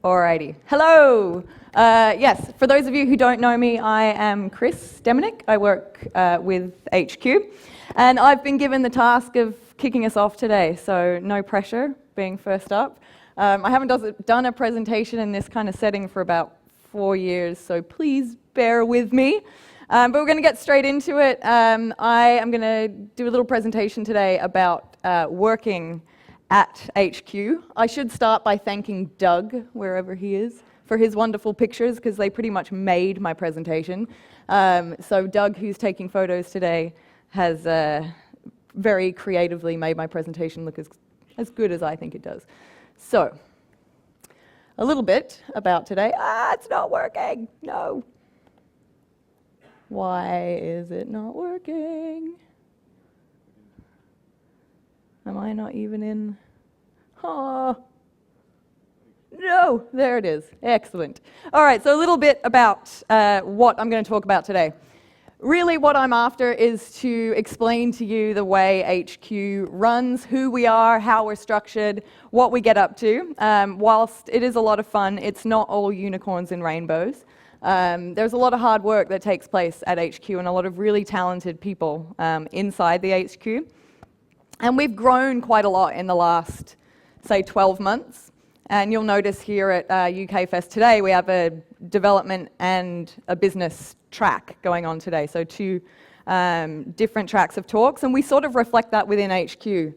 Alrighty. Hello. Yes, for those of you who don't know me, I am Kris Deminick. I work with HQ, and I've been given the task of kicking us off today, so no pressure being first up. I haven't done a presentation in this kind of setting for about 4 years, so please bear with me. But we're going to get straight into it. I am going to do a little presentation today about working at HQ. I should start by thanking Doug, wherever he is, for his wonderful pictures, because they pretty much made my presentation. So Doug, who's taking photos today, has very creatively made my presentation look as good as I think it does. So, a little bit about today. It's not working. No. Why is it not working? Am I not even in? Oh, no, there it is. Excellent. All right, so a little bit about what I'm going to talk about today. Really what I'm after is to explain to you the way HQ runs, who we are, how we're structured, what we get up to. Whilst it is a lot of fun, it's not all unicorns and rainbows. There's a lot of hard work that takes place at HQ and a lot of really talented people inside the HQ. And we've grown quite a lot in the last, say, 12 months. And you'll notice here at UK Fest today, we have a development and a business track going on today. So two different tracks of talks. And we sort of reflect that within HQ,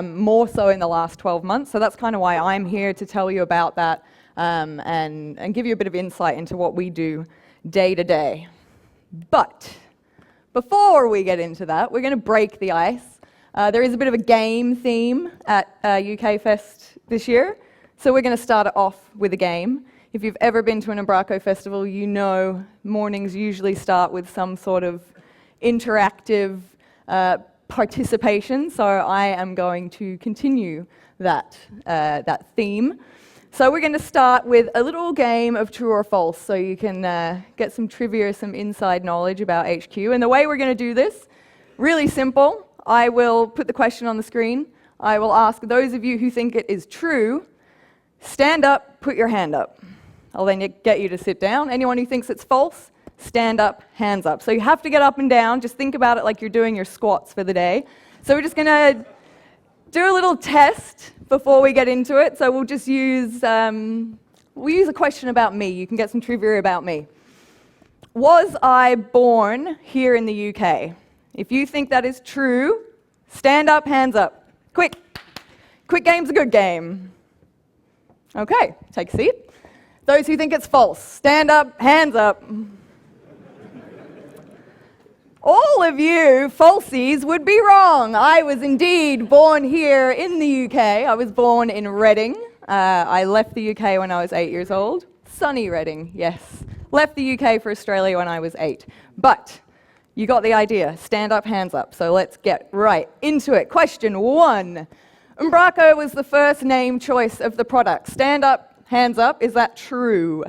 more so in the last 12 months. So that's kind of why I'm here to tell you about that and give you a bit of insight into what we do day to day. But before we get into that, we're going to break the ice. There is a bit of a game theme at UK Fest this year, so we're going to start it off with a game. If you've ever been to an Umbraco festival, you know mornings usually start with some sort of interactive participation, so I am going to continue that theme. So we're going to start with a little game of true or false, so you can get some trivia, some inside knowledge about HQ. And the way we're going to do this, really simple. I will put the question on the screen. I will ask those of you who think it is true, stand up, put your hand up. I'll then get you to sit down. Anyone who thinks it's false, stand up, hands up. So you have to get up and down. Just think about it like you're doing your squats for the day. So we're just going to do a little test before we get into it. So we'll just use, we'll use a question about me. You can get some trivia about me. Was I born here in the UK? If you think that is true, stand up, hands up. Quick. Quick game's a good game. Okay, take a seat. Those who think it's false, stand up, hands up. All of you falsies would be wrong. I was indeed born here in the UK. I was born in Reading. I left the UK when I was 8 years old. Sunny Reading, yes. Left the UK for Australia when I was 8. But you got the idea. Stand up, hands up. So let's get right into it. Question 1. Umbraco was the first name choice of the product. Stand up, hands up. Is that true?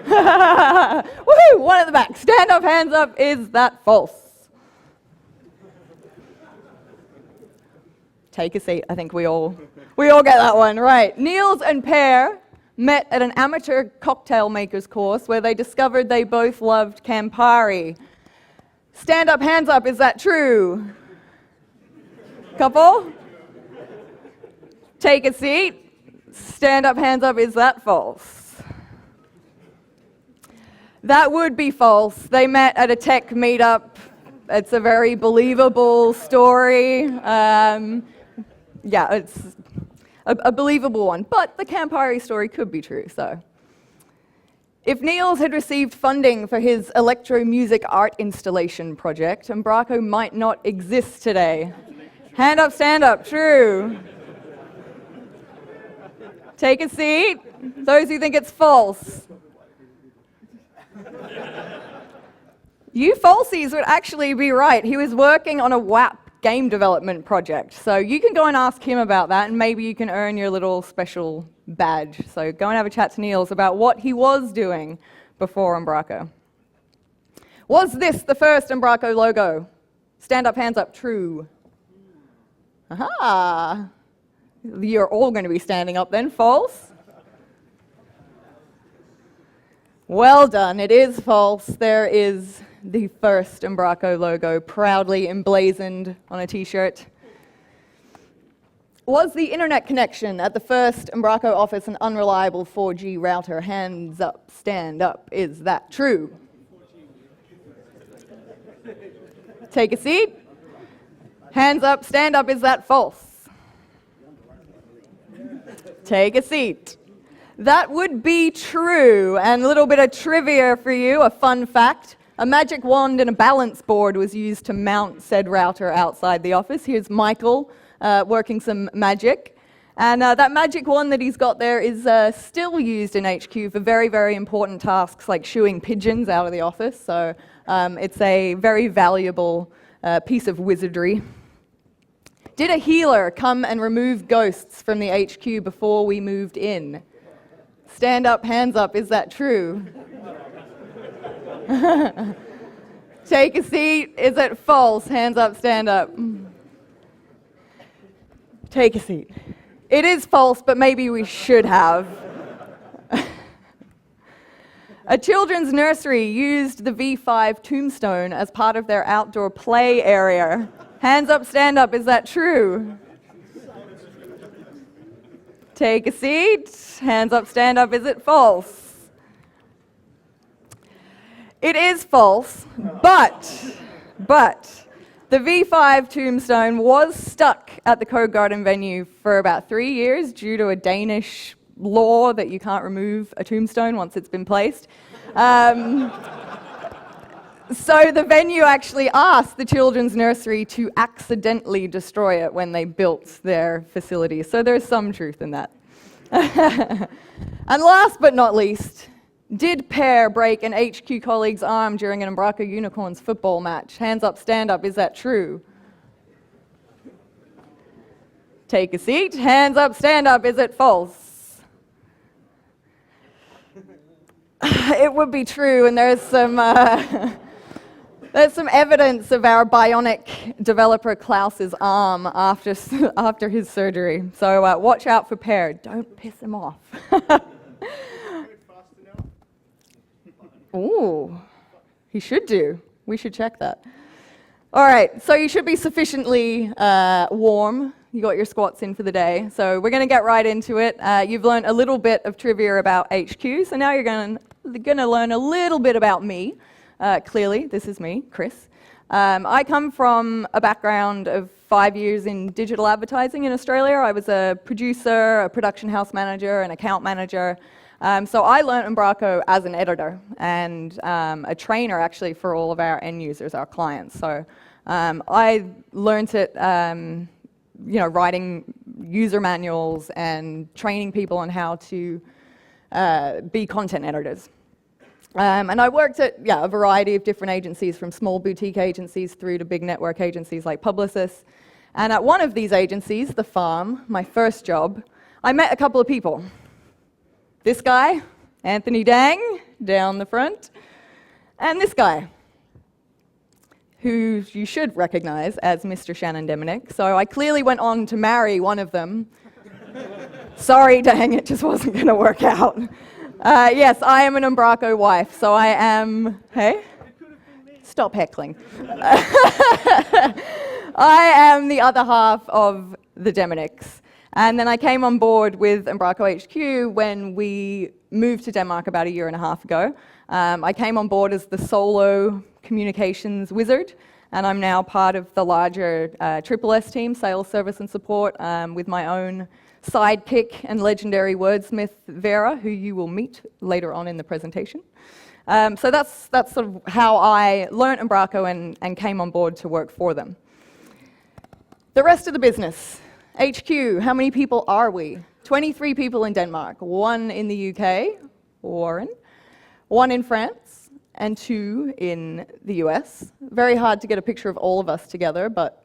Woohoo! One at the back. Stand up, hands up. Is that false? Take a seat. I think we all get that one. Right. Niels and Per met at an amateur cocktail makers course where they discovered they both loved Campari. Stand up, hands up, is that true? Couple? Take a seat. Stand up, hands up, is that false? That would be false. They met at a tech meetup. It's a very believable story. Yeah, it's a believable one, but the Campari story could be true, so. If Niels had received funding for his electro-music art installation project, Umbraco might not exist today. Hand up, stand up, true. Take a seat. Those who think it's false. You falsies would actually be right. He was working on a WAP game development project. So you can go and ask him about that, and maybe you can earn your little special badge. So go and have a chat to Niels about what he was doing before Umbraco. Was this the first Umbraco logo? Stand up, hands up, true. Aha! You're all going to be standing up then. False? Well done. It is false. There is the first Umbraco logo proudly emblazoned on a t-shirt. Was the internet connection at the first Umbraco office an unreliable 4G router? Hands up, stand up. Is that true? Take a seat. Hands up, stand up. Is that false? Take a seat. That would be true. And a little bit of trivia for you, a fun fact. A magic wand and a balance board was used to mount said router outside the office. Here's Michael working some magic. And that magic wand that he's got there is still used in HQ for very, very important tasks like shooing pigeons out of the office. So it's a very valuable piece of wizardry. Did a healer come and remove ghosts from the HQ before we moved in? Stand up, hands up, is that true? Take a seat, is it false? Hands up, stand up. Take a seat. It is false, but maybe we should have. A children's nursery used the V5 tombstone as part of their outdoor play area. Hands up, stand up, is that true? Take a seat. Hands up, stand up, is it false? It is false, but the V5 tombstone was stuck at the Code Garden venue for about 3 years due to a Danish law that you can't remove a tombstone once it's been placed. So the venue actually asked the children's nursery to accidentally destroy it when they built their facility. So there's some truth in that. And last but not least, did Per break an HQ colleague's arm during an Umbraco Unicorns football match? Hands up, stand up, is that true? Take a seat. Hands up, stand up, is it false? It would be true, and there's some evidence of our bionic developer Klaus's arm after his surgery. So watch out for Per. Don't piss him off. Ooh, he should do. We should check that. All right, so you should be sufficiently warm. You got your squats in for the day. So we're going to get right into it. You've learned a little bit of trivia about HQ, so now you're going to learn a little bit about me. Clearly, this is me, Kris. I come from a background of 5 years in digital advertising in Australia. I was a producer, a production house manager, an account manager. So I learned Umbraco as an editor and a trainer actually for all of our end users, our clients. So I learned it, writing user manuals and training people on how to be content editors. And I worked at a variety of different agencies, from small boutique agencies through to big network agencies like Publicis. And at one of these agencies, The Farm, my first job, I met a couple of people. This guy, Anthony Dang, down the front, and this guy, who you should recognize as Mr. Shannon Deminick. So I clearly went on to marry one of them. Sorry, Dang, it just wasn't going to work out. Yes, I am an Umbraco wife, so I am... Hey? Stop heckling. I am the other half of the Deminicks. And then I came on board with Umbraco HQ when we moved to Denmark about 1.5 years ago. I came on board as the solo communications wizard, and I'm now part of the larger Triple S team, sales, service, and support, with my own sidekick and legendary wordsmith, Vera, who you will meet later on in the presentation. So that's sort of how I learnt Umbraco and came on board to work for them. The rest of the business. HQ, how many people are we? 23 people in Denmark, 1 in the UK, Warren, 1 in France, and 2 in the US. Very hard to get a picture of all of us together, but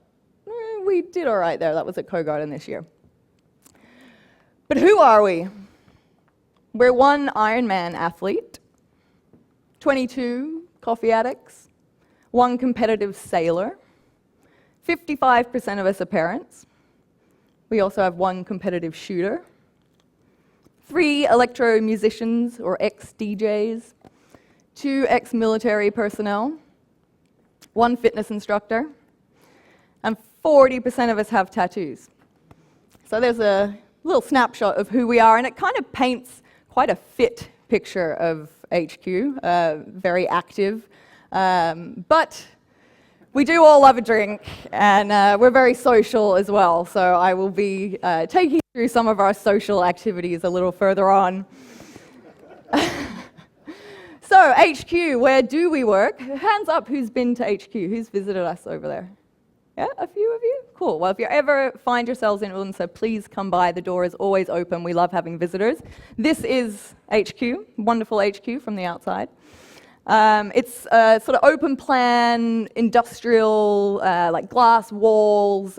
we did all right there. That was at Code Garden this year. But who are we? We're 1 Ironman athlete, 22 coffee addicts, 1 competitive sailor, 55% of us are parents, We also have 1 competitive shooter, 3 electro musicians or ex-DJs, 2 ex-military personnel, 1 fitness instructor, and 40% of us have tattoos. So there's a little snapshot of who we are, and it kind of paints quite a fit picture of HQ, very active, but we do all love a drink, and we're very social as well, so I will be taking you through some of our social activities a little further on. So, HQ, where do we work? Hands up who's been to HQ, who's visited us over there? Yeah, a few of you? Cool. Well, if you ever find yourselves in Odense, please come by. The door is always open. We love having visitors. This is HQ, wonderful HQ from the outside. It's a sort of open plan, industrial, like glass walls,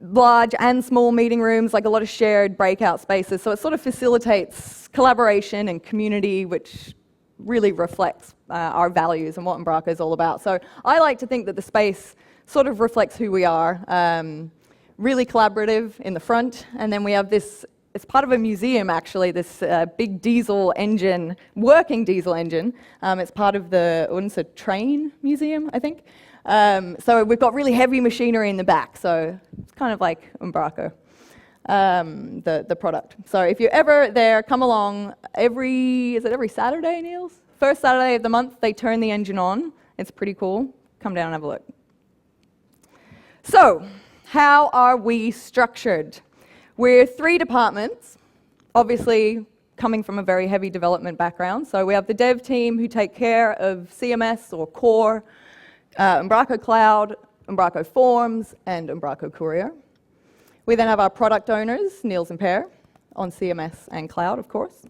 large and small meeting rooms, like a lot of shared breakout spaces. So it sort of facilitates collaboration and community, which really reflects our values and what Umbraco is all about. So I like to think that the space sort of reflects who we are. Really collaborative in the front, and then we have this. It's part of a museum, actually, this big diesel engine, working diesel engine. It's part of the Odense Train Museum, I think. So we've got really heavy machinery in the back, so it's kind of like Umbraco, the product. So if you're ever there, come along. Is it every Saturday, Niels? First Saturday of the month, they turn the engine on. It's pretty cool. Come down and have a look. So, how are we structured? We're 3 departments, obviously coming from a very heavy development background. So we have the dev team who take care of CMS or core, Umbraco Cloud, Umbraco Forms, and Umbraco Courier. We then have our product owners, Niels and Per, on CMS and Cloud, of course.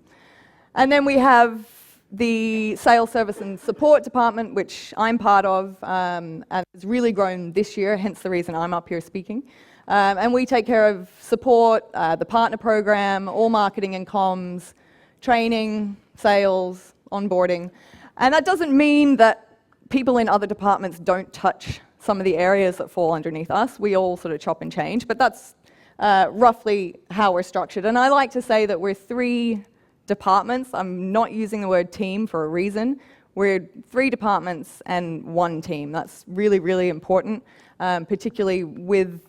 And then we have the sales, service, and support department, which I'm part of, and has really grown this year, hence the reason I'm up here speaking. And we take care of support, the partner program, all marketing and comms, training, sales, onboarding. And that doesn't mean that people in other departments don't touch some of the areas that fall underneath us. We all sort of chop and change, but that's roughly how we're structured. And I like to say that we're 3 departments. I'm not using the word team for a reason. We're 3 departments and 1 team. That's really, really important, particularly with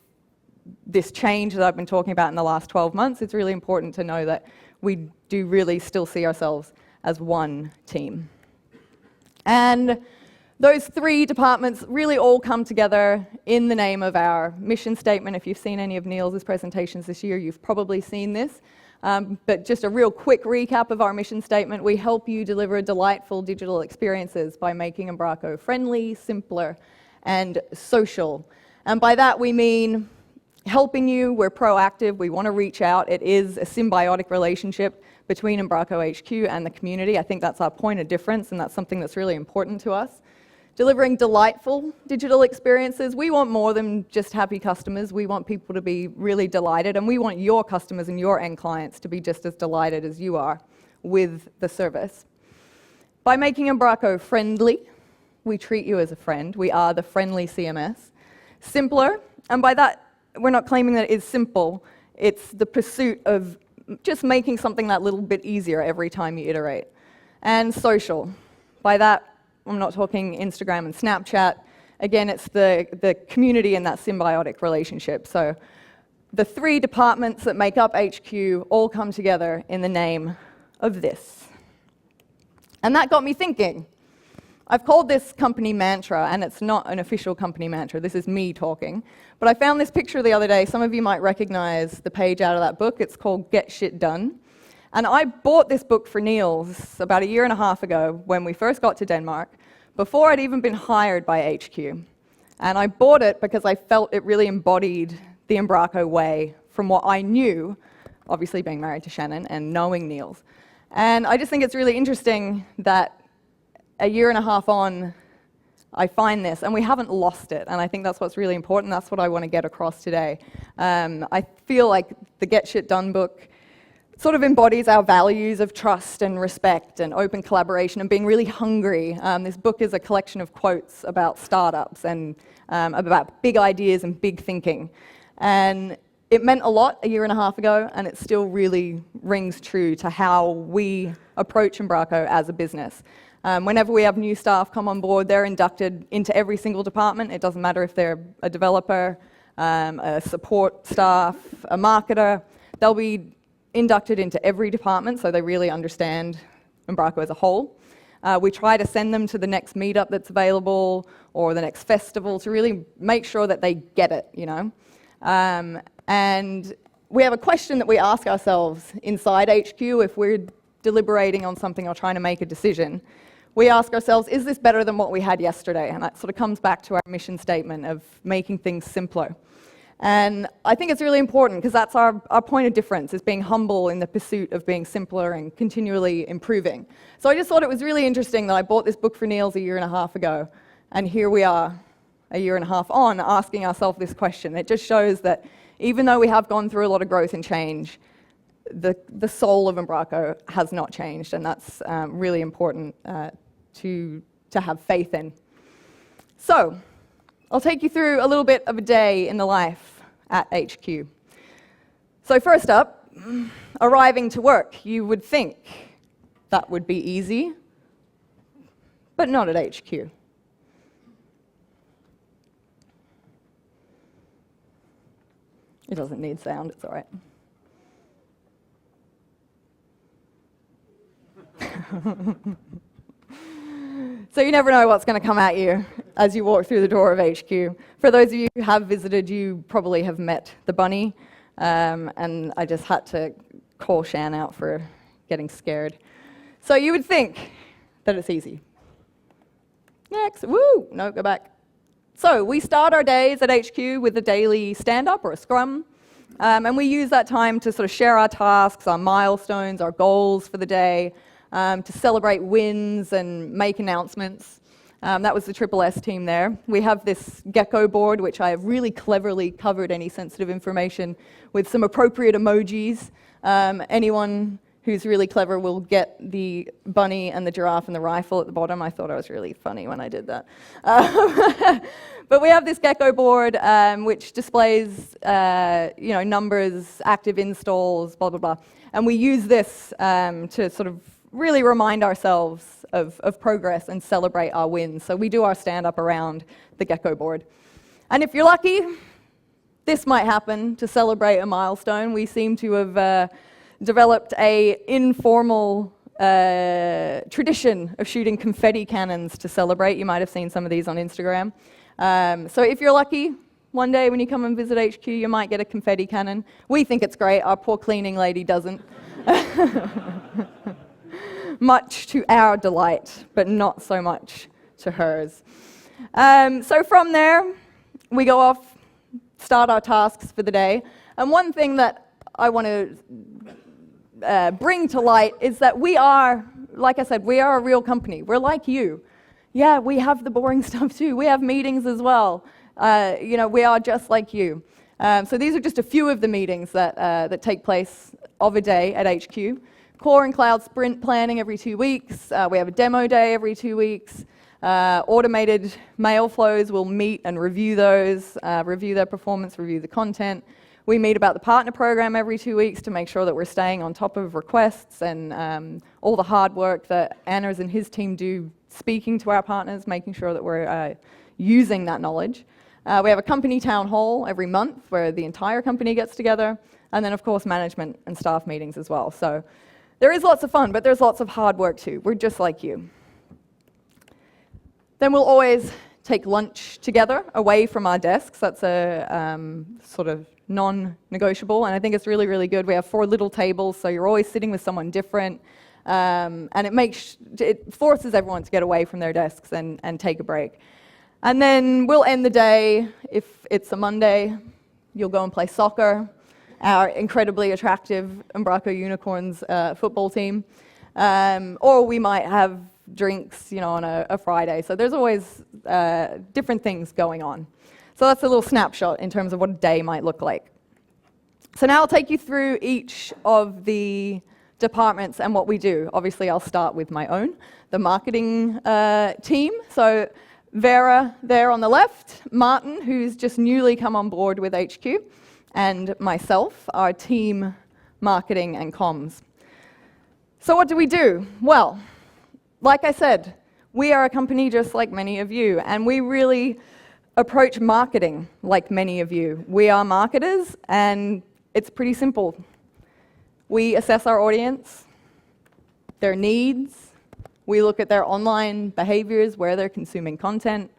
this change that I've been talking about in the last 12 months. It's really important to know that we do really still see ourselves as 1 team. And those 3 departments really all come together in the name of our mission statement. If you've seen any of Niels' presentations this year, you've probably seen this. But just a real quick recap of our mission statement: we help you deliver delightful digital experiences by making Umbraco friendly, simpler, and social. And by that we mean helping you. We're proactive. We want to reach out. It is a symbiotic relationship between Umbraco HQ and the community. I think that's our point of difference, and that's something that's really important to us. Delivering delightful digital experiences. We want more than just happy customers. We want people to be really delighted, and we want your customers and your end clients to be just as delighted as you are with the service. By making Umbraco friendly, we treat you as a friend. We are the friendly CMS. Simpler, and by that, we're not claiming that it is simple. It's the pursuit of just making something that little bit easier every time you iterate. And social. By that, I'm not talking Instagram and Snapchat. Again, it's the community and that symbiotic relationship. So the 3 departments that make up HQ all come together in the name of this. And that got me thinking. I've called this company mantra, and it's not an official company mantra. This is me talking. But I found this picture the other day. Some of you might recognize the page out of that book. It's called Get Shit Done. And I bought this book for Niels about 1.5 years ago when we first got to Denmark, before I'd even been hired by HQ. And I bought it because I felt it really embodied the Umbraco way from what I knew, obviously being married to Shannon and knowing Niels. And I just think it's really interesting that 1.5 years on, I find this, and we haven't lost it. And I think that's what's really important. That's what I want to get across today. I feel like the Get Shit Done book sort of embodies our values of trust and respect and open collaboration and being really hungry. This book is a collection of quotes about startups and about big ideas and big thinking. And it meant a lot a year and a half ago, and it still really rings true to how we approach Umbraco as a business. Whenever we have new staff come on board, they're inducted into every single department. It doesn't matter if they're a developer, a support staff, a marketer. They'll be inducted into every department, so they really understand Umbraco as a whole. We try to send them to the next meetup that's available or the next festival to really make sure that they get it, you know. And we have a question that we ask ourselves inside HQ if we're deliberating on something or trying to make a decision. We ask ourselves, is this better than what we had yesterday? And that sort of comes back to our mission statement of making things simpler. And I think it's really important because that's our point of difference, is being humble in the pursuit of being simpler and continually improving. So I just thought it was really interesting that I bought this book for Niels a year and a half ago, and here we are a year and a half on asking ourselves this question. It just shows that even though we have gone through a lot of growth and change, the soul of Umbraco has not changed, and that's really important to have faith in. So I'll take you through a little bit of a day in the life at HQ. So first up, arriving to work. You would think that would be easy, but not at HQ. It doesn't need sound, it's all right. So you never know what's going to come at you as you walk through the door of HQ. For those of you who have visited, you probably have met the bunny, and I just had to call Shan out for getting scared. So you would think that it's easy. Next, woo, no, go back. So we start our days at HQ with a daily stand-up or a scrum, and we use that time to sort of share our tasks, our milestones, our goals for the day, to celebrate wins and make announcements. That was the Triple S team there. We have this gecko board, which I have really cleverly covered any sensitive information with some appropriate emojis. Anyone who's really clever will get the bunny and the giraffe and the rifle at the bottom. I thought I was really funny when I did that. But we have this gecko board, which displays numbers, active installs, blah, blah, blah. And we use this to sort of really remind ourselves of progress and celebrate our wins. So we do our stand-up around the gecko board. And if you're lucky, this might happen to celebrate a milestone. We seem to have developed an informal tradition of shooting confetti cannons to celebrate. You might have seen some of these on Instagram. So if you're lucky, one day when you come and visit HQ, you might get a confetti cannon. We think it's great. Our poor cleaning lady doesn't. Much to our delight, but not so much to hers. So from there, we go off, start our tasks for the day. And one thing that I want to bring to light is that we are, like I said, we are a real company. We're like you. Yeah, we have the boring stuff too. We have meetings as well. We are just like you. So these are just a few of the meetings that take place of a day at HQ. Core and cloud sprint planning every 2 weeks. We have a demo day every 2 weeks. Automated mail flows, we'll meet and review those, review their performance, review the content. We meet about the partner program every 2 weeks to make sure that we're staying on top of requests and all the hard work that Anders and his team do speaking to our partners, making sure that we're using that knowledge. We have a company town hall every month where the entire company gets together. And then, of course, management and staff meetings as well. So there is lots of fun, but there's lots of hard work too. We're just like you. Then we'll always take lunch together away from our desks. That's a sort of non-negotiable, and I think it's really, really good. We have 4 little tables, so you're always sitting with someone different, and it forces everyone to get away from their desks and take a break. And then we'll end the day, if it's a Monday, you'll go and play soccer, our incredibly attractive Umbraco Unicorns football team, or we might have drinks, on a Friday. So there's always different things going on. So that's a little snapshot in terms of what a day might look like. So now I'll take you through each of the departments and what we do. Obviously, I'll start with my own, the marketing team. So Vera there on the left, Martin, who's just newly come on board with HQ. and myself, our team marketing and comms. So what do we do? Well, like I said, we are a company just like many of you, and we really approach marketing like many of you. We are marketers, and it's pretty simple. We assess our audience, their needs, we look at their online behaviors, where they're consuming content,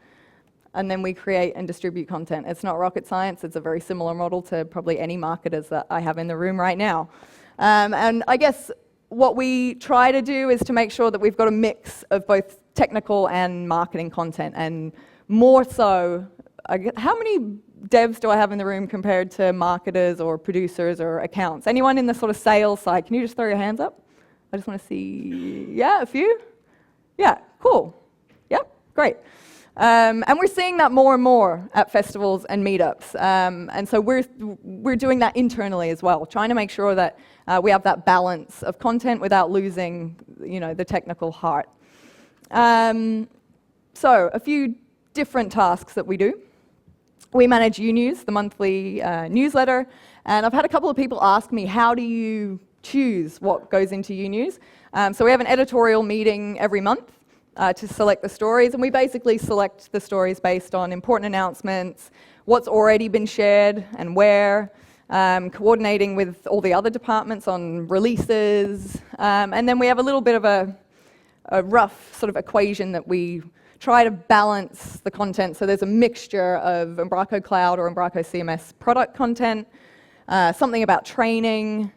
and then we create and distribute content. It's not rocket science. It's a very similar model to probably any marketers that I have in the room right now. And I guess what we try to do is to make sure that we've got a mix of both technical and marketing content, and more so, how many devs do I have in the room compared to marketers or producers or accounts? Anyone in the sort of sales side? Can you just throw your hands up? I just want to see, yeah, a few? Yeah, cool. Yep, great. And we're seeing that more and more at festivals and meetups. And so we're doing that internally as well, trying to make sure that we have that balance of content without losing, the technical heart. So a few different tasks that we do. We manage UNews, the monthly newsletter, and I've had a couple of people ask me, how do you choose what goes into UNews? So we have an editorial meeting every month to select the stories, and we basically select the stories based on important announcements, what's already been shared and where, coordinating with all the other departments on releases, and then we have a little bit of a rough sort of equation that we try to balance the content. So there's a mixture of Umbraco Cloud or Umbraco CMS product content, something about training,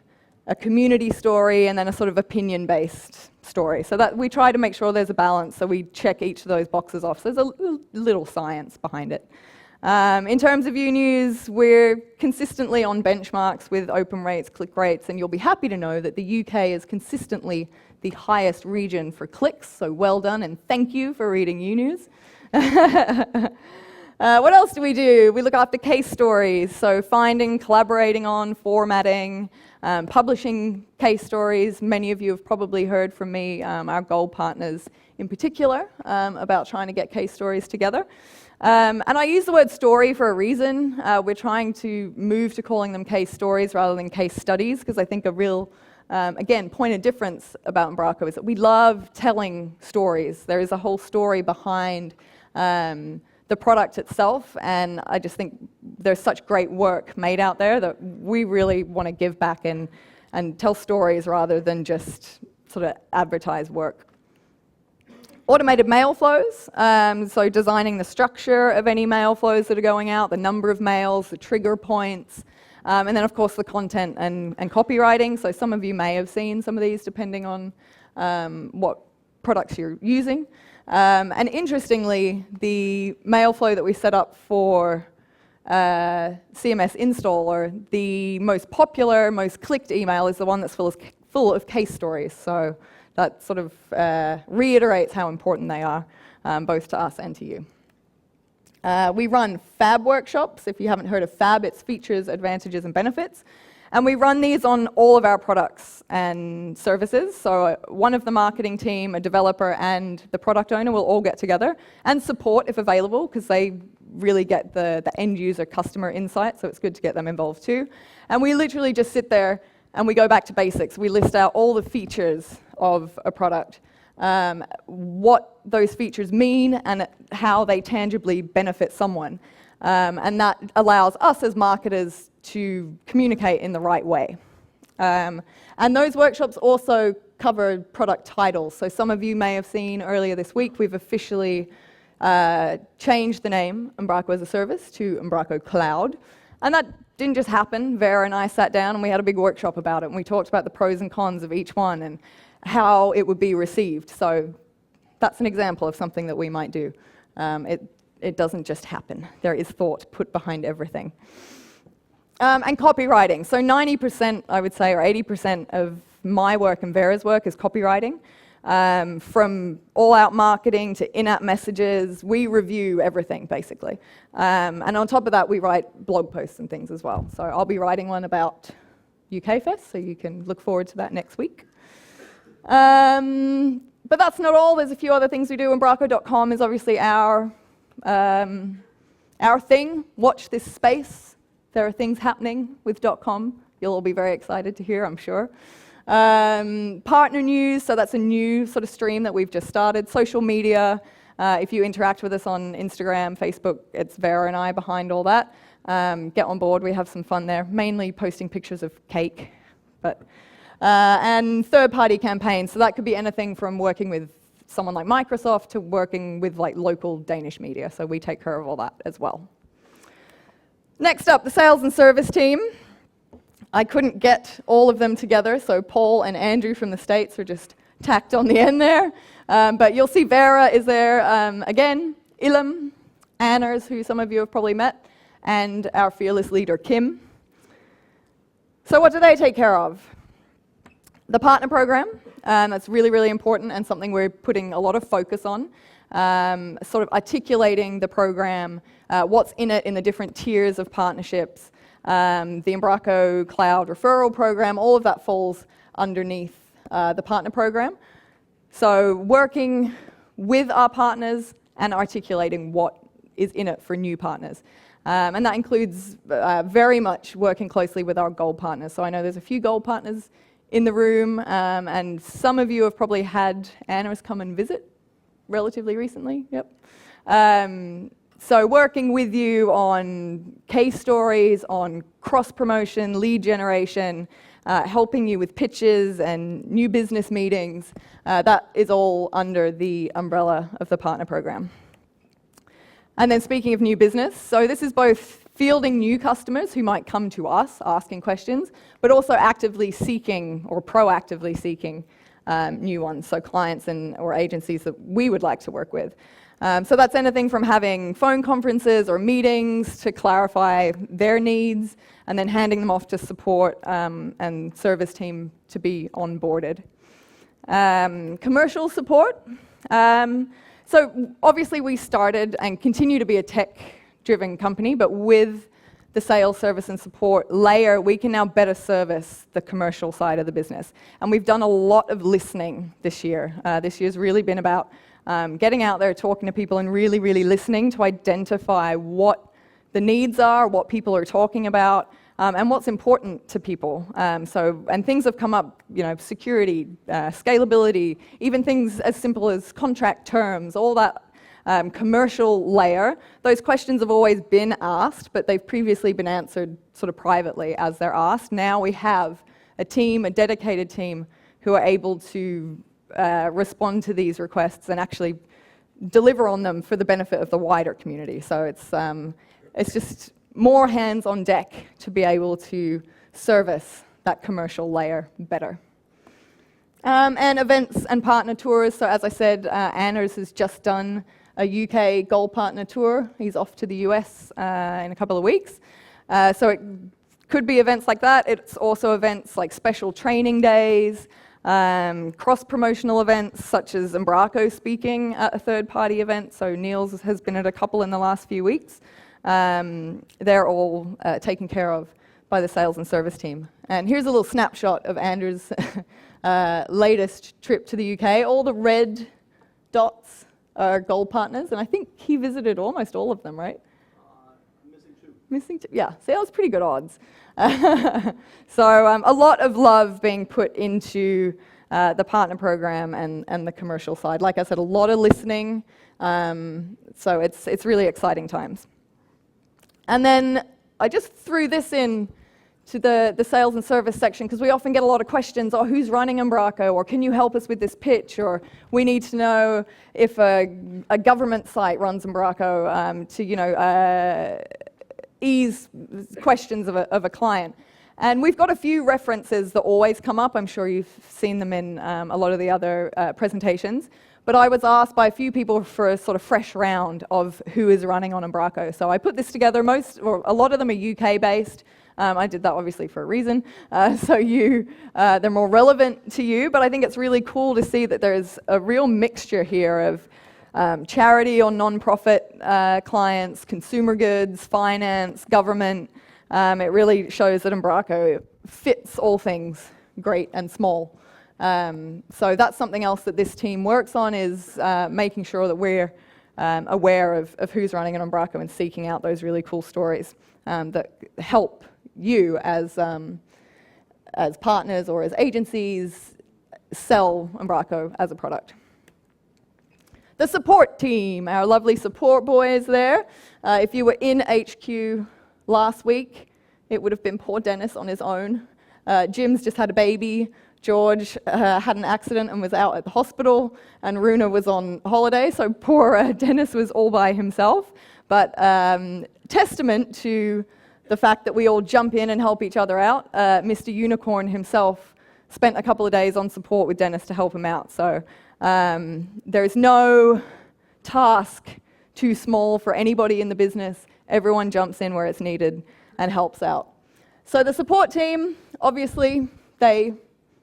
a community story, and then a sort of opinion-based story. So that we try to make sure there's a balance, so we check each of those boxes off. So there's a little science behind it. In terms of UNews, we're consistently on benchmarks with open rates, click rates, and you'll be happy to know that the UK is consistently the highest region for clicks, so well done, and thank you for reading UNews. What else do? We look after case stories, so finding, collaborating on, formatting, publishing case stories. Many of you have probably heard from me, our gold partners in particular, about trying to get case stories together. And I use the word story for a reason. We're trying to move to calling them case stories rather than case studies, because I think a real, again, point of difference about Umbraco is that we love telling stories. There is a whole story behind the product itself, and I just think there's such great work made out there that we really want to give back and tell stories rather than just sort of advertise work. Automated mail flows, so designing the structure of any mail flows that are going out, the number of mails, the trigger points, and then of course the content and copywriting. So some of you may have seen some of these depending on what products you're using. And interestingly, the mail flow that we set up for CMS installer, the most popular, most clicked email is the one that's full of case stories. So that sort of reiterates how important they are, both to us and to you. We run FAB Workshops. If you haven't heard of FAB, it's features, advantages, and benefits. And we run these on all of our products and services. So one of the marketing team, a developer, and the product owner will all get together, and support if available, because they really get the end user customer insight, so it's good to get them involved too. And we literally just sit there and we go back to basics. We list out all the features of a product, what those features mean and how they tangibly benefit someone. And that allows us as marketers to communicate in the right way. And those workshops also cover product titles. So some of you may have seen earlier this week, we've officially changed the name Umbraco as a Service to Umbraco Cloud. And that didn't just happen. Vera and I sat down and we had a big workshop about it, and we talked about the pros and cons of each one and how it would be received. So that's an example of something that we might do. It doesn't just happen. There is thought put behind everything. And copywriting. So 90%, I would say, or 80% of my work and Vera's work is copywriting. From all-out marketing to in-app messages, we review everything, basically. And on top of that, we write blog posts and things as well. So I'll be writing one about UK Fest, so you can look forward to that next week. But that's not all. There's a few other things we do. Umbraco.com is obviously our thing. Watch this space. there are things happening with .com. You'll all be very excited to hear, I'm sure. Partner news, so that's a new sort of stream that we've just started. Social media, if you interact with us on Instagram, Facebook, it's Vera and I behind all that. Get on board, we have some fun there, mainly posting pictures of cake. And third-party campaigns, so that could be anything from working with someone like Microsoft to working with like local Danish media, so we take care of all that as well. Next up, the sales and service team. I couldn't get all of them together, so Paul and Andrew from the States are just tacked on the end there. But you'll see Vera is there again, Ilham, Anders, who some of you have probably met, and our fearless leader, Kim. So what do they take care of? The partner program, that's really, really important and something we're putting a lot of focus on. Sort of articulating the program, what's in it in the different tiers of partnerships, the Umbraco Cloud Referral Program, all of that falls underneath the partner program. So working with our partners and articulating what is in it for new partners. And that includes very much working closely with our gold partners. So I know there's a few gold partners in the room, and some of you have probably had Anders come and visit relatively recently. Yep. So working with you on case stories, on cross-promotion, lead generation, helping you with pitches and new business meetings, that is all under the umbrella of the partner program. And then speaking of new business, so this is both fielding new customers who might come to us asking questions, but also actively seeking or proactively seeking new ones, so clients or agencies that we would like to work with. So that's anything from having phone conferences or meetings to clarify their needs and then handing them off to support and service team to be onboarded. Commercial support. So obviously we started and continue to be a tech-driven company, but with the sales, service, and support layer, we can now better service the commercial side of the business. And we've done a lot of listening this year. This year's really been about getting out there, talking to people, and really, really listening to identify what the needs are, what people are talking about, and what's important to people. And things have come up, security, scalability, even things as simple as contract terms, all that commercial layer. Those questions have always been asked, but they've previously been answered sort of privately as they're asked. Now we have a team, a dedicated team, who are able to respond to these requests and actually deliver on them for the benefit of the wider community. So it's just more hands on deck to be able to service that commercial layer better. And events and partner tours. So as I said, Anders has just done a UK Gold Partner Tour. He's off to the US in a couple of weeks. So it could be events like that. It's also events like special training days, cross-promotional events such as Umbraco speaking at a third-party event. So Niels has been at a couple in the last few weeks. They're all taken care of by the sales and service team. And here's a little snapshot of Andrew's latest trip to the UK. All the red dots are gold partners, and I think he visited almost all of them, right? Missing two. Missing two, yeah. So that was pretty good odds. So a lot of love being put into the partner program and the commercial side. Like I said, a lot of listening. So it's really exciting times. And then I just threw this in to the sales and service section because we often get a lot of questions, who's running Umbraco, or can you help us with this pitch, or we need to know if a government site runs Umbraco to ease questions of a client. And we've got a few references that always come up. I'm sure you've seen them in a lot of the other presentations. But I was asked by a few people for a sort of fresh round of who is running on Umbraco. So I put this together. A lot of them are UK-based. I did that obviously for a reason, so they're more relevant to you, but I think it's really cool to see that there's a real mixture here of charity or non-profit clients, consumer goods, finance, government. It really shows that Umbraco fits all things great and small. So that's something else that this team works on, is making sure that we're aware of who's running an Umbraco and seeking out those really cool stories. that help you as partners or as agencies sell Umbraco as a product. The support team, our lovely support boys there. If you were in HQ last week, it would have been poor Dennis on his own. Jim's just had a baby. George had an accident and was out at the hospital, and Runa was on holiday, so poor Dennis was all by himself. But testament to the fact that we all jump in and help each other out. Mr. Unicorn himself spent a couple of days on support with Dennis to help him out. So there's no task too small for anybody in the business. Everyone jumps in where it's needed and helps out. So the support team, obviously, they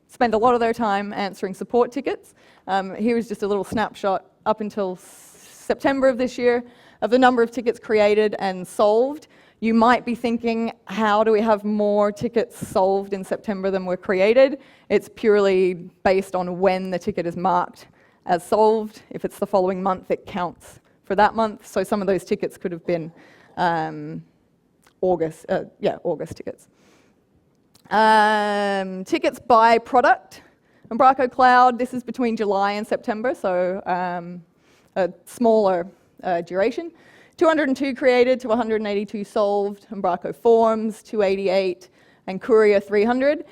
spend a lot of their time answering support tickets. Here is just a little snapshot up until September of this year of the number of tickets created and solved. You might be thinking, how do we have more tickets solved in September than were created? It's purely based on when the ticket is marked as solved. If it's the following month, it counts for that month. So some of those tickets could have been August tickets. Tickets by product. Umbraco Cloud, this is between July and September, so a smaller duration. 202 created to 182 solved. Umbraco Forms, 288, and Courier, 300.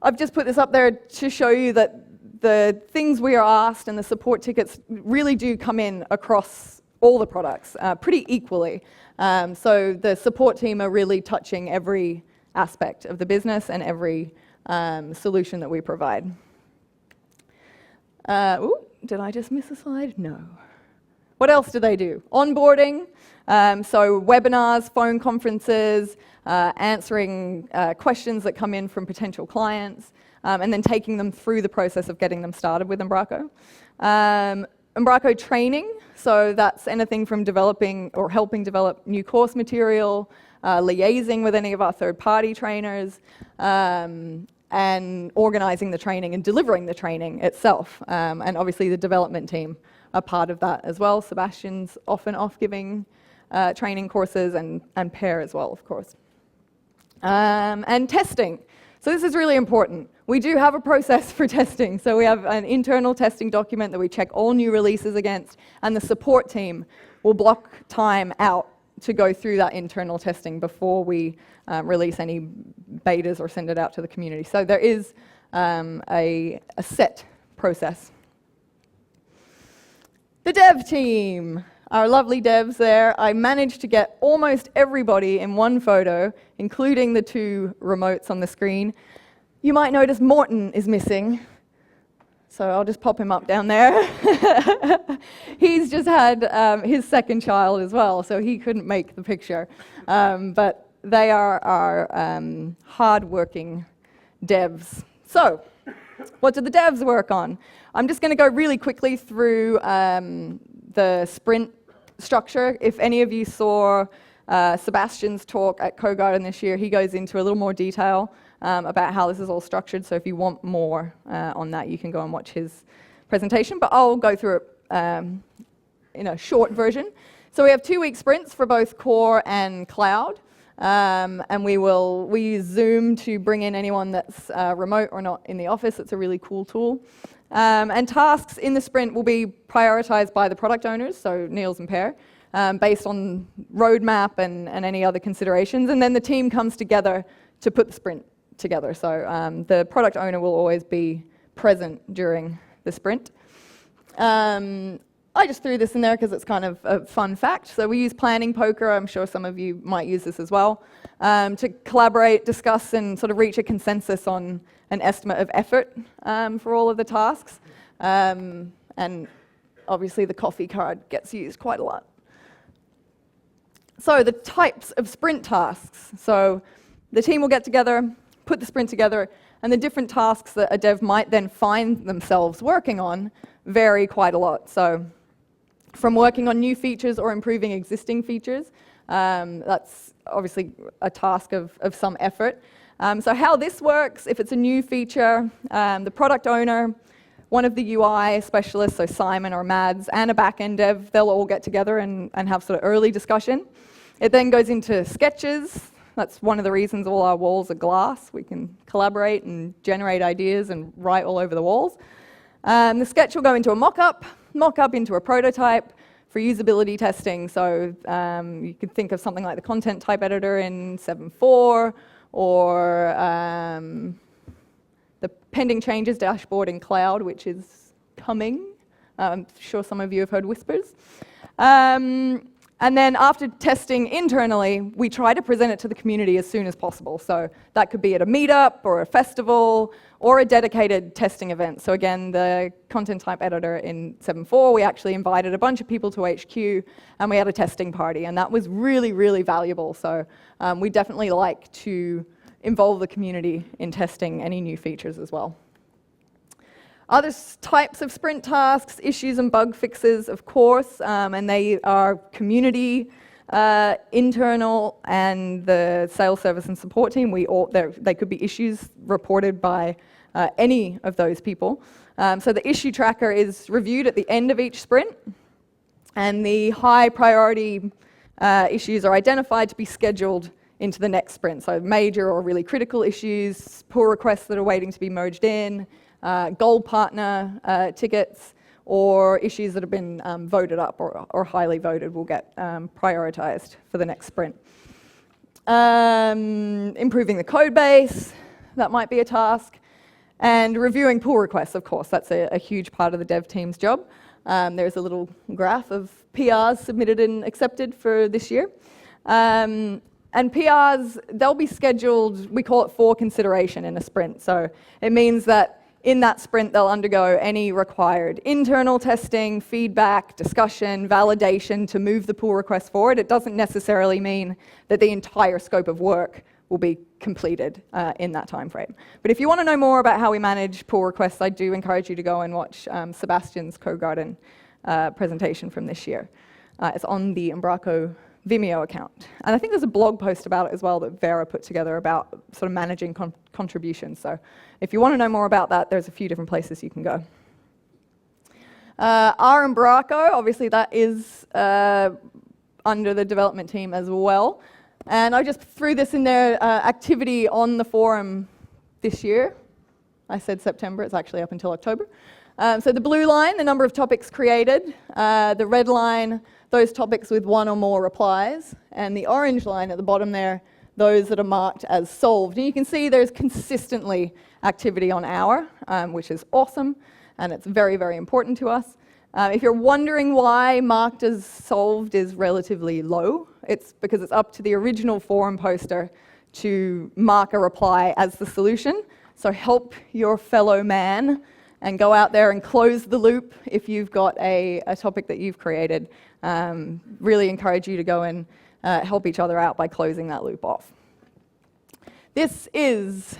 I've just put this up there to show you that the things we are asked and the support tickets really do come in across all the products pretty equally. So the support team are really touching every aspect of the business and every solution that we provide. Did I just miss a slide? No. What else do they do? Onboarding, so webinars, phone conferences, answering questions that come in from potential clients, and then taking them through the process of getting them started with Umbraco. Umbraco training, so that's anything from developing or helping develop new course material, liaising with any of our third-party trainers, and organizing the training and delivering the training itself. And obviously the development team are part of that as well. Sebastian's often off giving training courses, and Per as well, of course. And testing. So this is really important. We do have a process for testing. So we have an internal testing document that we check all new releases against, and the support team will block time out to go through that internal testing before we release any betas or send it out to the community. So there is a set process. The dev team, our lovely devs there. I managed to get almost everybody in one photo, including the two remotes on the screen. You might notice Morton is missing, so I'll just pop him up down there. He's just had his second child as well, so he couldn't make the picture. But they are our hard-working devs. So, what do the devs work on? I'm just going to go really quickly through the sprint structure. If any of you saw Sebastian's talk at Co-Garden this year, he goes into a little more detail about how this is all structured. So if you want more on that, you can go and watch his presentation. But I'll go through it in a short version. So we have 2-week sprints for both core and cloud. And we use Zoom to bring in anyone that's remote or not in the office. It's a really cool tool. And tasks in the sprint will be prioritized by the product owners, so Niels and Per, based on roadmap and any other considerations. And then the team comes together to put the sprint together. So the product owner will always be present during the sprint. I just threw this in there because it's kind of a fun fact. So we use planning poker. I'm sure some of you might use this as well, to collaborate, discuss, and sort of reach a consensus on an estimate of effort for all of the tasks. And obviously the coffee card gets used quite a lot. So the types of sprint tasks. So the team will get together, put the sprint together, and the different tasks that a dev might then find themselves working on vary quite a lot. So from working on new features or improving existing features, that's obviously a task of some effort. So how this works, if it's a new feature, the product owner, one of the UI specialists, so Simon or Mads, and a back-end dev, they'll all get together and have sort of early discussion. It then goes into sketches, That's one of the reasons all our walls are glass. We can collaborate and generate ideas and write all over the walls. The sketch will go into a mock-up into a prototype for usability testing. So you can think of something like the content type editor in 7.4 or the pending changes dashboard in cloud, which is coming. I'm sure some of you have heard whispers. And then after testing internally, we try to present it to the community as soon as possible. So that could be at a meetup or a festival or a dedicated testing event. So again, the content type editor in 7.4, we actually invited a bunch of people to HQ and we had a testing party. And that was really, really valuable. So we definitely like to involve the community in testing any new features as well. Other types of sprint tasks, issues and bug fixes, of course, and they are community, internal, and the sales service and support team. They could be issues reported by any of those people. So the issue tracker is reviewed at the end of each sprint, and the high priority issues are identified to be scheduled into the next sprint. So major or really critical issues, pull requests that are waiting to be merged in, gold partner tickets, or issues that have been voted up or highly voted will get prioritized for the next sprint. Improving the code base, that might be a task. And reviewing pull requests, of course, that's a huge part of the dev team's job. There's a little graph of PRs submitted and accepted for this year. And PRs, they'll be scheduled, we call it for consideration in a sprint. So it means that in that sprint, they'll undergo any required internal testing, feedback, discussion, validation to move the pull request forward. It doesn't necessarily mean that the entire scope of work will be completed in that time frame. But if you want to know more about how we manage pull requests, I do encourage you to go and watch Sebastian's Co-Garden presentation from this year. It's on the Umbraco Vimeo account. And I think there's a blog post about it as well that Vera put together about sort of managing contributions. So if you want to know more about that, there's a few different places you can go. Our Umbraco, obviously that is under the development team as well. And I just threw this in there, activity on the forum this year. I said September, it's actually up until October. So the blue line, the number of topics created. The red line, those topics with one or more replies. And the orange line at the bottom there, those that are marked as solved. And you can see there's consistently activity on our, which is awesome, and it's very, very important to us. If you're wondering why marked as solved is relatively low, it's because it's up to the original forum poster to mark a reply as the solution. So help your fellow man and go out there and close the loop if you've got a topic that you've created. Really encourage you to go and help each other out by closing that loop off. This is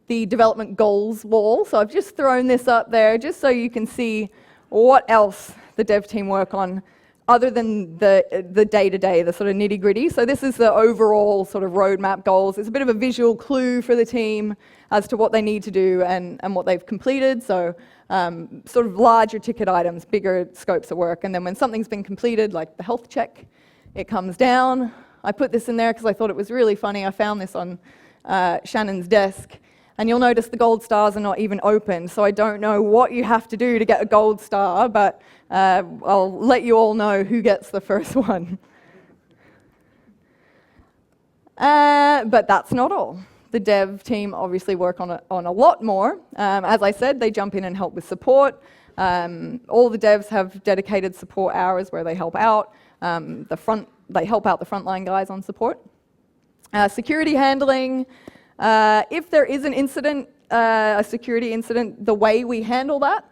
the development goals wall. So I've just thrown this up there just so you can see what else the dev team work on other than the day-to-day, the sort of nitty-gritty. So this is the overall sort of roadmap goals. It's a bit of a visual clue for the team as to what they need to do and what they've completed. So sort of larger ticket items, bigger scopes of work. And then when something's been completed, like the health check, it comes down. I put this in there because I thought it was really funny. I found this on Shannon's desk. And you'll notice the gold stars are not even open, so I don't know what you have to do to get a gold star, but I'll let you all know who gets the first one. But that's not all. The dev team obviously work on a lot more. As I said, they jump in and help with support. All the devs have dedicated support hours where they help out. They help out the frontline guys on support. Security handling. If there is an incident, a security incident, the way we handle that,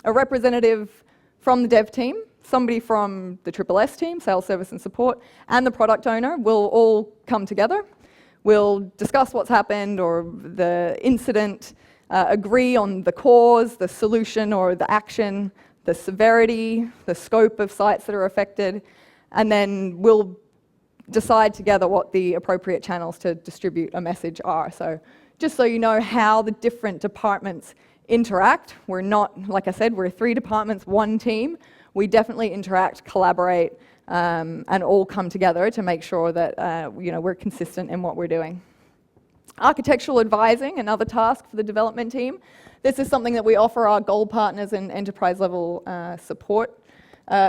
a representative from the dev team, somebody from the SSS team, sales, service and support, and the product owner will all come together. We'll discuss what's happened or the incident, agree on the cause, the solution or the action, the severity, the scope of sites that are affected, and then we'll decide together what the appropriate channels to distribute a message are. So just so you know how the different departments interact, we're not, like I said, we're 3 departments, 1 team. We definitely interact, collaborate, and all come together to make sure that we're consistent in what we're doing. Architectural advising, another task for the development team. This is something that we offer our gold partners and enterprise level support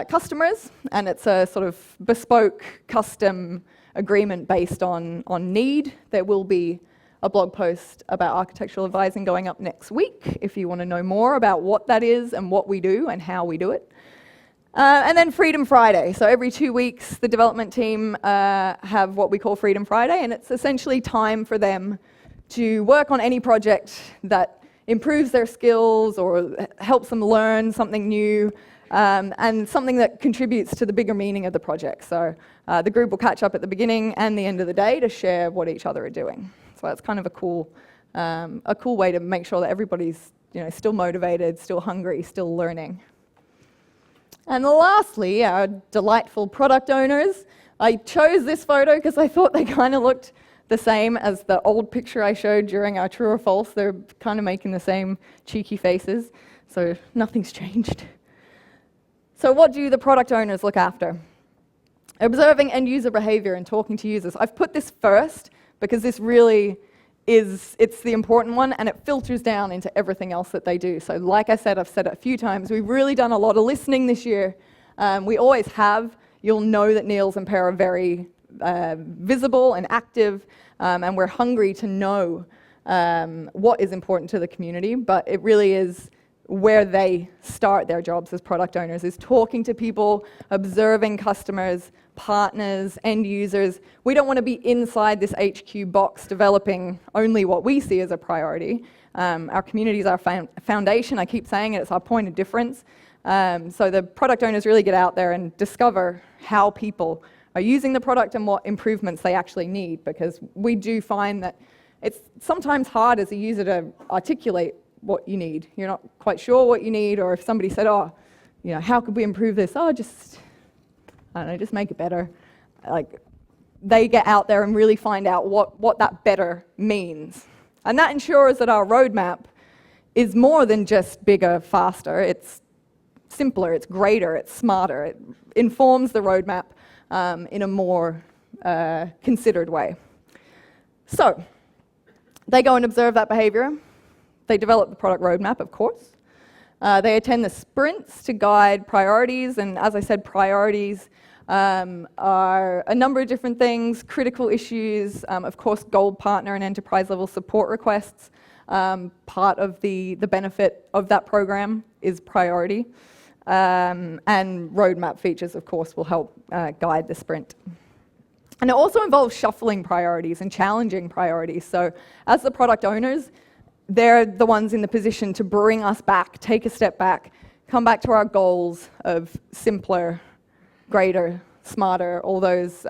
customers, and it's a sort of bespoke custom agreement based on need. There will be a blog post about architectural advising going up next week if you want to know more about what that is and what we do and how we do it. And then Freedom Friday. So every 2 weeks, the development team have what we call Freedom Friday, and it's essentially time for them to work on any project that improves their skills or helps them learn something new, and something that contributes to the bigger meaning of the project. So the group will catch up at the beginning and the end of the day to share what each other are doing. So that's kind of a cool way to make sure that everybody's still motivated, still hungry, still learning. And lastly, our delightful product owners. I chose this photo because I thought they kind of looked the same as the old picture I showed during our true or false. They're kind of making the same cheeky faces, so nothing's changed. So what do the product owners look after? Observing end user behavior and talking to users. I've put this first because this really it's the important one, and it filters down into everything else that they do. So like I said, I've said it a few times, we've really done a lot of listening this year. We always have. You'll know that Niels and Per are very visible and active, and we're hungry to know what is important to the community, but it really is where they start their jobs as product owners, is talking to people, observing customers, partners, end users. We don't want to be inside this HQ box developing only what we see as a priority. Our community is our foundation. I keep saying it, it's our point of difference. So the product owners really get out there and discover how people are using the product and what improvements they actually need, because we do find that it's sometimes hard as a user to articulate what you need. You're not quite sure what you need, or if somebody said, how could we improve this? Just make it better. Like, they get out there and really find out what that better means. And that ensures that our roadmap is more than just bigger, faster. It's simpler, it's greater, it's smarter. It informs the roadmap in a more considered way. So, they go and observe that behavior. They develop the product roadmap, of course. They attend the sprints to guide priorities, and as I said, priorities are a number of different things: critical issues, of course, gold partner and enterprise level support requests. Part of the benefit of that program is priority. And roadmap features, of course, will help guide the sprint. And it also involves shuffling priorities and challenging priorities. So as the product owners, they're the ones in the position to bring us back, take a step back, come back to our goals of simpler, greater, smarter, all those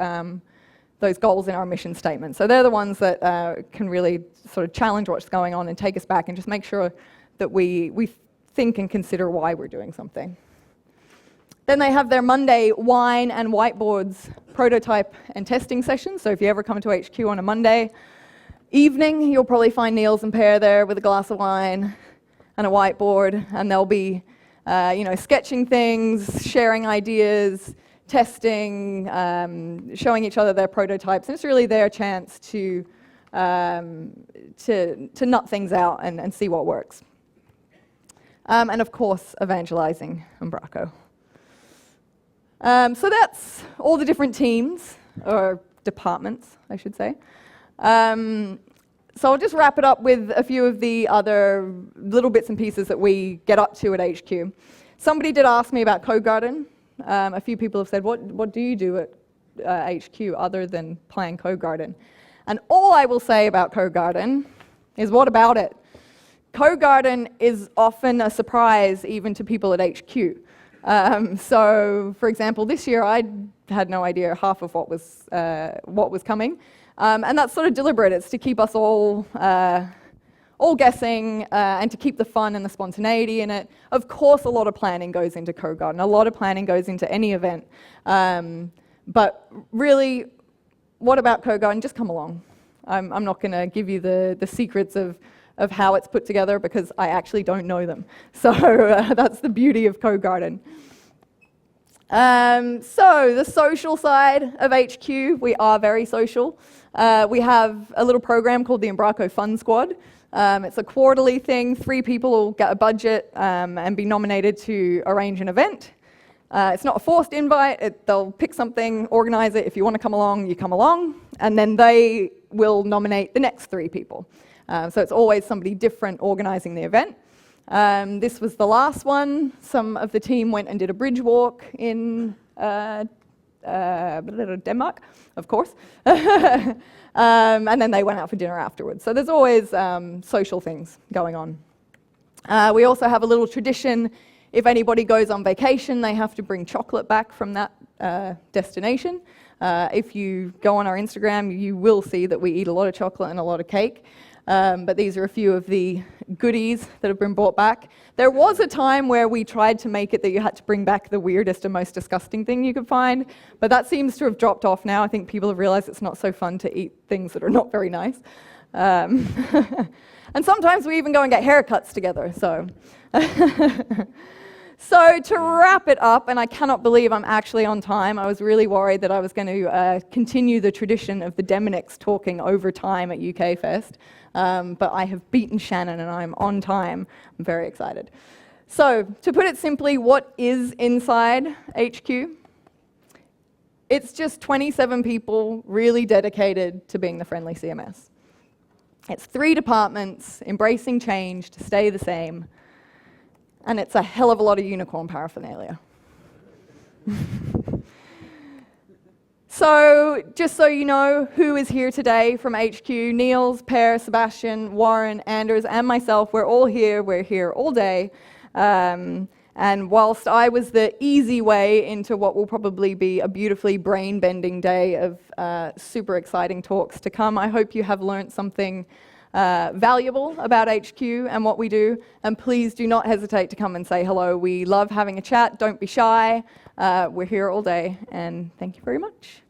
goals in our mission statement. So they're the ones that can really sort of challenge what's going on and take us back and just make sure that we think and consider why we're doing something. Then they have their Monday wine and whiteboards prototype and testing sessions. So if you ever come to HQ on a Monday evening, you'll probably find Niels and Per there with a glass of wine and a whiteboard, and they'll be sketching things, sharing ideas, testing, showing each other their prototypes. And it's really their chance to nut things out and see what works. And of course, evangelizing Umbraco. So that's all the different teams, or departments, I should say. So I'll just wrap it up with a few of the other little bits and pieces that we get up to at HQ. Somebody did ask me about Code Garden. A few people have said, what do you do at HQ other than playing Code Garden? And all I will say about Code Garden is, what about it? Code Garden is often a surprise even to people at HQ. So, for example, this year I had no idea half of what was coming, and that's sort of deliberate. It's to keep us all guessing and to keep the fun and the spontaneity in it. Of course, a lot of planning goes into Code Garden. A lot of planning goes into any event, but really, what about Code Garden? Just come along. I'm not going to give you the secrets of how it's put together, because I actually don't know them. So that's the beauty of Code Garden. So the social side of HQ, we are very social. We have a little program called the Umbraco Fun Squad. It's a quarterly thing. 3 people will get a budget and be nominated to arrange an event. It's not a forced invite. They'll pick something, organize it. If you want to come along, you come along. And then they will nominate the next 3 people. So it's always somebody different organizing the event. This was the last one. Some of the team went and did a bridge walk in Denmark, of course. And then they went out for dinner afterwards. So there's always social things going on. We also have a little tradition. If anybody goes on vacation, they have to bring chocolate back from that destination. If you go on our Instagram, you will see that we eat a lot of chocolate and a lot of cake. But these are a few of the goodies that have been brought back. There was a time where we tried to make it that you had to bring back the weirdest and most disgusting thing you could find, but that seems to have dropped off now. I think people have realized it's not so fun to eat things that are not very nice. And sometimes we even go and get haircuts together, so. So to wrap it up, and I cannot believe I'm actually on time. I was really worried that I was going to continue the tradition of the Deminicks talking over time at UK Fest, but I have beaten Shannon and I'm on time. I'm very excited. So to put it simply, what is inside HQ? It's just 27 people really dedicated to being the friendly CMS. It's 3 departments embracing change to stay the same. And it's a hell of a lot of unicorn paraphernalia. So, just so you know who is here today from HQ, Niels, Per, Sebastian, Warren, Anders, and myself, we're all here. We're here all day. And whilst I was the easy way into what will probably be a beautifully brain-bending day of super exciting talks to come, I hope you have learned something valuable about HQ and what we do, and please do not hesitate to come and say hello. We love having a chat. Don't be shy. We're here all day, and thank you very much.